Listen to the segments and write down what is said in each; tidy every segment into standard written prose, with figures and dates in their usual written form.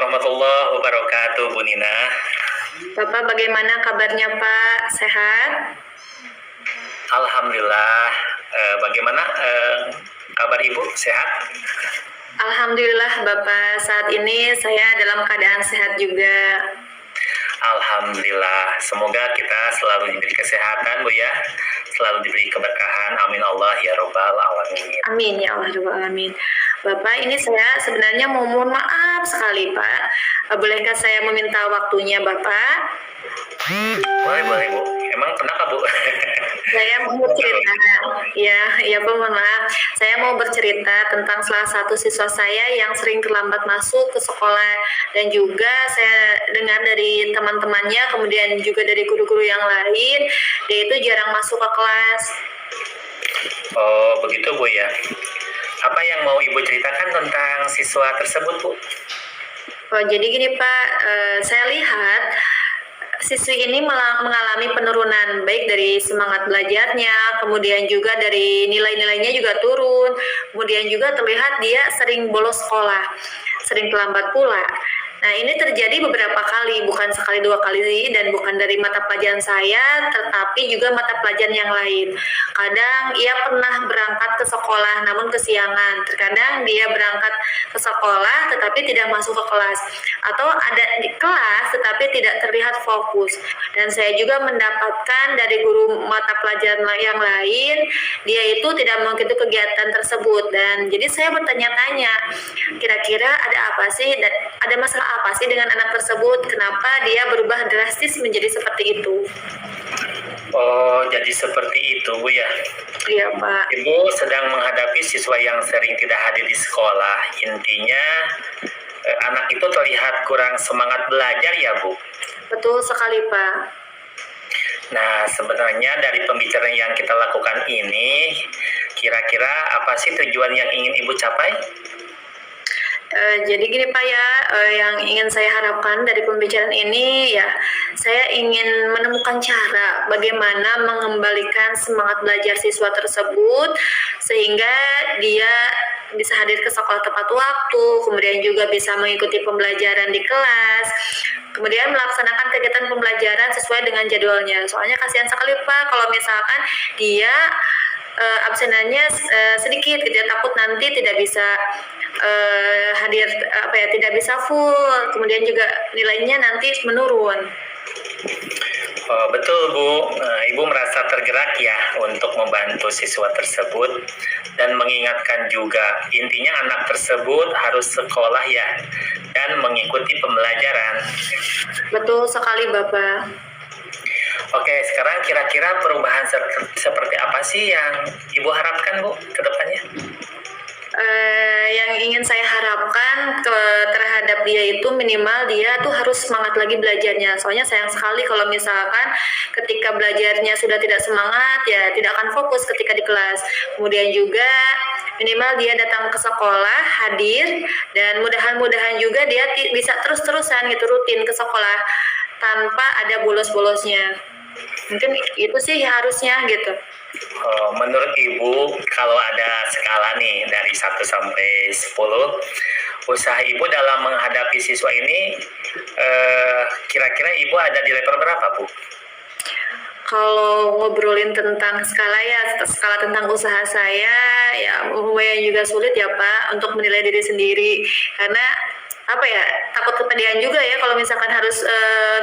warahmatullahi wabarakatuh, Bu Nina. Bapak bagaimana kabarnya Pak? Sehat? Alhamdulillah. Bagaimana kabar Ibu? Sehat? Alhamdulillah Bapak, saat ini saya dalam keadaan sehat juga. Alhamdulillah. Semoga kita selalu diberi kesehatan, Bu ya. Selalu diberi keberkahan. Amin Allah ya Rabbal Alamin. Amin ya Allah Rabbal Alamin. Bapak, ini saya sebenarnya mohon maaf sekali Pak. Bolehkah saya meminta waktunya Bapak? Boleh Bu. Emang kenapa Bu? Saya mau bercerita, ya Pak, mohon maaf. Saya mau bercerita tentang salah satu siswa saya yang sering terlambat masuk ke sekolah, dan juga saya dengar dari teman-temannya, kemudian juga dari guru-guru yang lain, dia itu jarang masuk ke kelas. Oh, begitu Bu ya. Apa yang mau Ibu ceritakan tentang siswa tersebut, Bu? Oh, jadi gini Pak, saya lihat siswi ini mengalami penurunan baik dari semangat belajarnya, kemudian juga dari nilai-nilainya juga turun, kemudian juga terlihat dia sering bolos sekolah, sering terlambat pula. Nah, ini terjadi beberapa kali, bukan sekali dua kali, dan bukan dari mata pelajaran saya, tetapi juga mata pelajaran yang lain. Kadang ia pernah berangkat ke sekolah namun kesiangan, terkadang dia berangkat ke sekolah tetapi tidak masuk ke kelas, atau ada di kelas tetapi tidak terlihat fokus. Dan saya juga mendapatkan dari guru mata pelajaran yang lain, dia itu tidak mengikuti kegiatan tersebut. Dan jadi saya bertanya-tanya, kira-kira ada apa sih, dan ada masalah apa sih dengan anak tersebut? Kenapa dia berubah drastis menjadi seperti itu? Oh, jadi seperti itu Bu ya. Iya Pak. Ibu sedang menghadapi siswa yang sering tidak hadir di sekolah. Intinya anak itu terlihat kurang semangat belajar ya Bu. Betul sekali Pak. Nah, sebenarnya dari pembicaraan yang kita lakukan ini, kira-kira apa sih tujuan yang ingin Ibu capai? Jadi gini Pak ya, yang ingin saya harapkan dari pembicaraan ini ya, saya ingin menemukan cara bagaimana mengembalikan semangat belajar siswa tersebut sehingga dia bisa hadir ke sekolah tepat waktu, kemudian juga bisa mengikuti pembelajaran di kelas, kemudian melaksanakan kegiatan pembelajaran sesuai dengan jadwalnya. Soalnya kasihan sekali Pak kalau misalkan dia absenannya sedikit, gitu, takut nanti tidak bisa hadir, tidak bisa full, kemudian juga nilainya nanti menurun. Oh, betul Bu. Ibu merasa tergerak ya untuk membantu siswa tersebut dan mengingatkan juga, intinya anak tersebut harus sekolah ya dan mengikuti pembelajaran. Betul sekali Bapak. Oke, sekarang kira-kira perubahan seperti apa sih yang Ibu harapkan Bu ke depannya? Yang ingin saya harapkan terhadap dia itu minimal dia tuh harus semangat lagi belajarnya. Soalnya sayang sekali kalau misalkan ketika belajarnya sudah tidak semangat, ya tidak akan fokus ketika di kelas. Kemudian juga minimal dia datang ke sekolah, hadir, dan mudah-mudahan juga dia bisa terus-terusan gitu rutin ke sekolah tanpa ada bolos-bolosnya. Mungkin itu sih harusnya gitu. Menurut Ibu, kalau ada skala nih dari 1 sampai 10, usaha Ibu dalam menghadapi siswa ini, kira-kira Ibu ada di level berapa, Bu? Kalau ngobrolin tentang skala tentang usaha saya, ya lumayan juga sulit ya Pak untuk menilai diri sendiri, karena takut kepedean juga ya kalau misalkan harus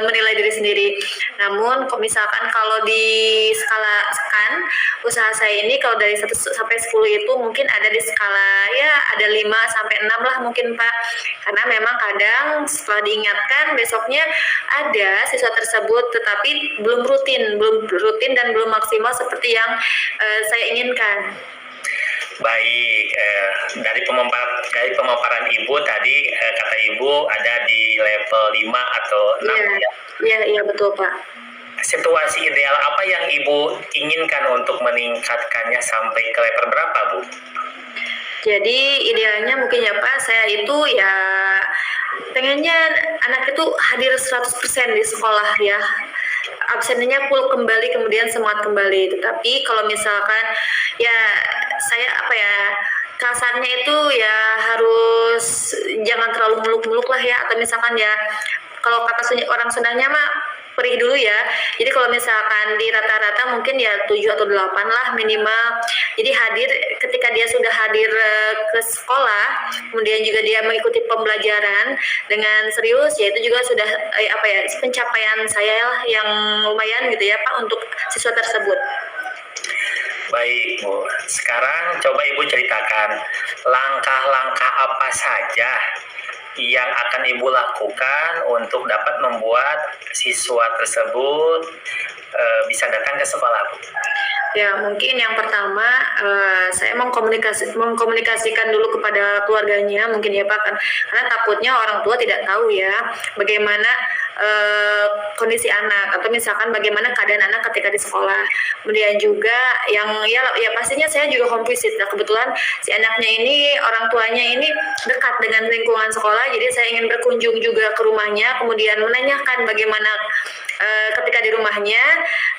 menilai diri sendiri. Namun misalkan kalau diskalakan usaha saya ini, kalau dari 1 sampai 10 itu mungkin ada di skala ya ada 5 sampai 6 lah mungkin Pak. Karena memang kadang setelah diingatkan besoknya ada siswa tersebut tetapi belum rutin dan belum maksimal seperti yang saya inginkan. Baik, dari pemaparan Ibu tadi, kata Ibu ada di level 5 atau 6 ya? Iya betul Pak. Situasi ideal apa yang Ibu inginkan untuk meningkatkannya sampai ke level berapa, Bu? Jadi idealnya mungkin ya Pak, saya itu ya pengennya anak itu hadir 100% di sekolah ya. Absennya full kembali, kemudian semangat kembali. Tetapi kalau misalkan ya saya kasarnya itu ya harus jangan terlalu muluk-muluk lah ya, atau misalkan ya kalau kata orang Sundanya mah perih dulu ya. Jadi kalau misalkan di rata-rata mungkin ya 7 atau 8 lah minimal. Jadi hadir ketika dia sudah hadir ke sekolah, kemudian juga dia mengikuti pembelajaran dengan serius, ya itu juga sudah pencapaian saya lah yang lumayan gitu ya Pak untuk siswa tersebut. Baik Bu, sekarang coba Ibu ceritakan langkah-langkah apa saja yang akan Ibu lakukan untuk dapat membuat siswa tersebut bisa datang ke sekolah Bu. Ya, mungkin yang pertama saya mengkomunikasikan dulu kepada keluarganya mungkin ya Pak, karena takutnya orang tua tidak tahu ya bagaimana kondisi anak, atau misalkan bagaimana keadaan anak ketika di sekolah. Kemudian juga yang ya pastinya saya juga home visit. Nah, kebetulan si anaknya ini orang tuanya ini dekat dengan lingkungan sekolah, jadi saya ingin berkunjung juga ke rumahnya, kemudian menanyakan bagaimana ketika di rumahnya.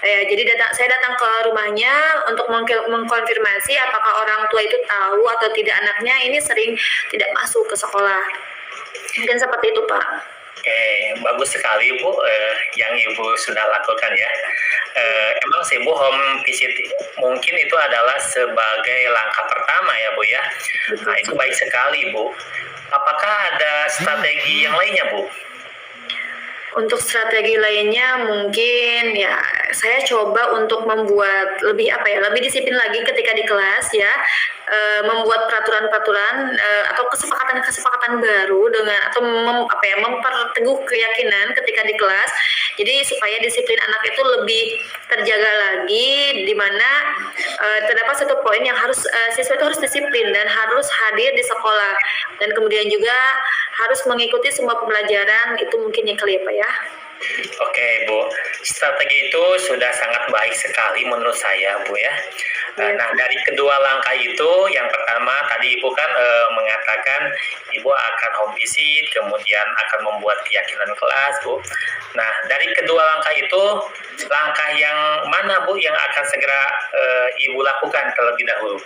Jadi saya datang ke rumahnya untuk mengkonfirmasi apakah orang tua itu tahu atau tidak anaknya ini sering tidak masuk ke sekolah. Mungkin seperti itu Pak. Oke, bagus sekali Bu yang Ibu sudah lakukan ya. Emang sih Bu, home visit mungkin itu adalah sebagai langkah pertama ya Bu ya. Nah itu baik sekali Bu. Apakah ada strategi yang lainnya Bu? Untuk strategi lainnya mungkin ya saya coba untuk membuat lebih lebih disiplin lagi ketika di kelas ya, membuat peraturan-peraturan atau kesepakatan-kesepakatan baru dengan atau memperteguh keyakinan ketika di kelas. Jadi supaya disiplin anak itu lebih terjaga lagi, di mana terdapat satu poin yang harus siswa itu harus disiplin dan harus hadir di sekolah, dan kemudian juga harus mengikuti semua pembelajaran. Itu mungkin yang kali ya Pak ya. Oke Bu, strategi itu sudah sangat baik sekali menurut saya Bu ya. Nah dari kedua langkah itu, yang pertama tadi Ibu kan mengatakan Ibu akan home visit, kemudian akan membuat keyakinan kelas Bu. Nah dari kedua langkah itu, langkah yang mana Bu yang akan segera Ibu lakukan terlebih dahulu?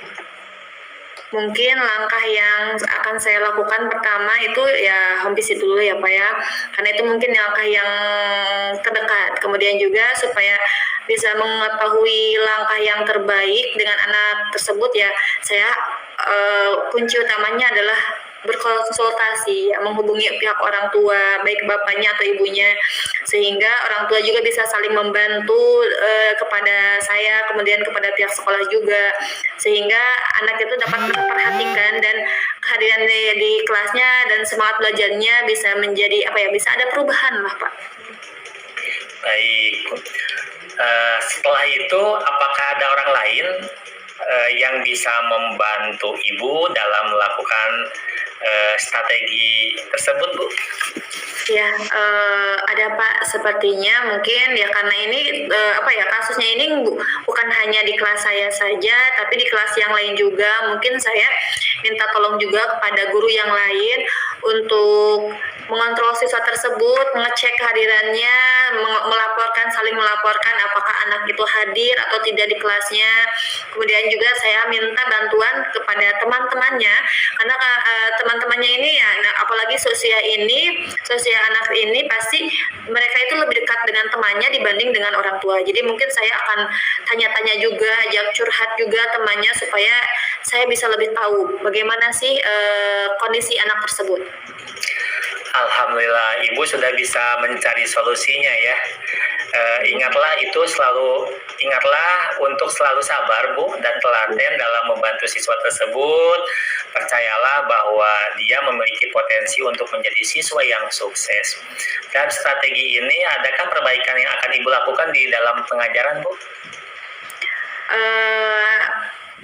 Mungkin langkah yang akan saya lakukan pertama itu ya home visit dulu ya Pak ya, karena itu mungkin langkah yang terdekat. Kemudian juga supaya bisa mengetahui langkah yang terbaik dengan anak tersebut ya, saya kunci utamanya adalah berkonsultasi, ya, menghubungi pihak orang tua, baik bapaknya atau ibunya, sehingga orang tua juga bisa saling membantu kepada saya, kemudian kepada pihak sekolah juga, sehingga anak itu dapat diperhatikan dan kehadiran di kelasnya dan semangat belajarnya bisa menjadi bisa ada perubahan lah Pak. Baik. Setelah itu, apakah ada orang lain yang bisa membantu Ibu dalam melakukan strategi tersebut Bu? Ya, ada Pak, sepertinya mungkin ya karena ini kasusnya ini bukan hanya di kelas saya saja, tapi di kelas yang lain juga. Mungkin saya minta tolong juga kepada guru yang lain untuk mengontrol siswa tersebut, mengecek kehadirannya, saling melaporkan apakah anak itu hadir atau tidak di kelasnya. Kemudian juga saya minta bantuan kepada teman-temannya, karena teman-temannya ini ya, apalagi seusia anak ini pasti mereka itu lebih dekat dengan temannya dibanding dengan orang tua. Jadi mungkin saya akan tanya-tanya juga, ajak curhat juga temannya supaya saya bisa lebih tahu bagaimana sih kondisi anak tersebut. Alhamdulillah Ibu sudah bisa mencari solusinya ya. Ingatlah untuk selalu sabar Bu, dan telaten dalam membantu siswa tersebut. Percayalah bahwa dia memiliki potensi untuk menjadi siswa yang sukses. Dan strategi ini, adakah perbaikan yang akan Ibu lakukan di dalam pengajaran Bu?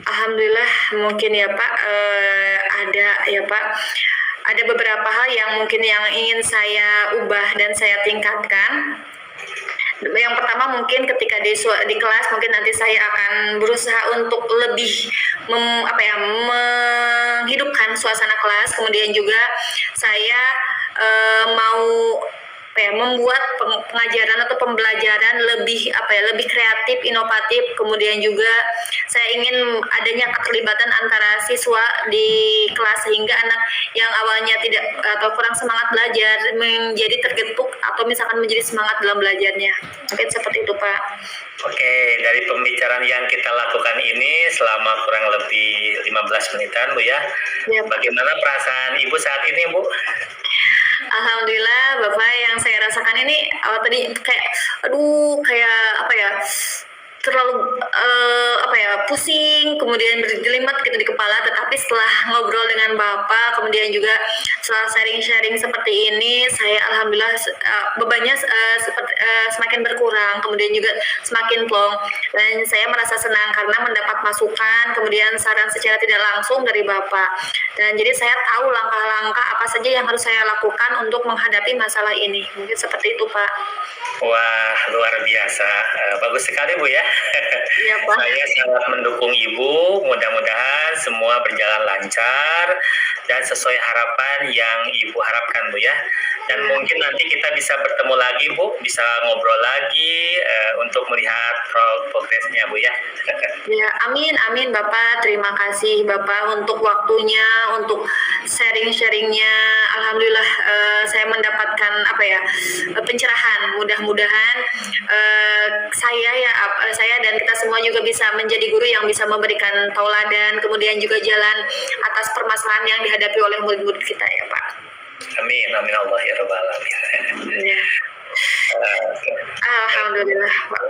Alhamdulillah mungkin ya Pak, ada ya Pak. Ada beberapa hal yang mungkin yang ingin saya ubah dan saya tingkatkan. Yang pertama mungkin ketika di kelas mungkin nanti saya akan berusaha untuk lebih menghidupkan suasana kelas. Kemudian juga saya mau membuat pengajaran atau pembelajaran lebih lebih kreatif, inovatif. Kemudian juga saya ingin adanya keterlibatan antara siswa di kelas sehingga anak yang awalnya tidak atau kurang semangat belajar menjadi tergetuk atau misalkan menjadi semangat dalam belajarnya. Mungkin seperti itu, Pak. Oke, dari pembicaraan yang kita lakukan ini selama kurang lebih 15 menitan, Bu ya. Ya, Pak. Bagaimana perasaan Ibu saat ini, Bu? Alhamdulillah, Bapak, yang saya rasakan ini tadi kayak terlalu pusing, kemudian berjelimet gitu di kepala. Tetapi setelah ngobrol dengan Bapak, kemudian juga setelah sharing-sharing seperti ini, saya alhamdulillah bebannya semakin berkurang, kemudian juga semakin plong, dan saya merasa senang karena mendapat masukan, kemudian saran secara tidak langsung dari Bapak. Dan jadi saya tahu langkah-langkah apa saja yang harus saya lakukan untuk menghadapi masalah ini. Mungkin seperti itu, Pak. Wah, luar biasa. Bagus sekali, Bu ya. Iya, Pak. Saya sangat mendukung Ibu. Mudah-mudahan semua berjalan lancar dan sesuai harapan yang Ibu harapkan, Bu ya. Dan mungkin nanti kita bisa bertemu lagi, Bu. Bisa ngobrol lagi untuk melihat progresnya, Bu ya. Ya, amin Bapak. Terima kasih Bapak untuk waktunya, untuk sharing-sharingnya. Alhamdulillah saya mendapatkan pencerahan. Mudah-mudahan saya dan kita semua juga bisa menjadi guru yang bisa memberikan tauladan, kemudian juga jalan atas permasalahan yang dihadapi oleh murid-murid kita ya, Pak. Amin, amin Allah ya Rabbal alamin. Ya. Alhamdulillah, Pak.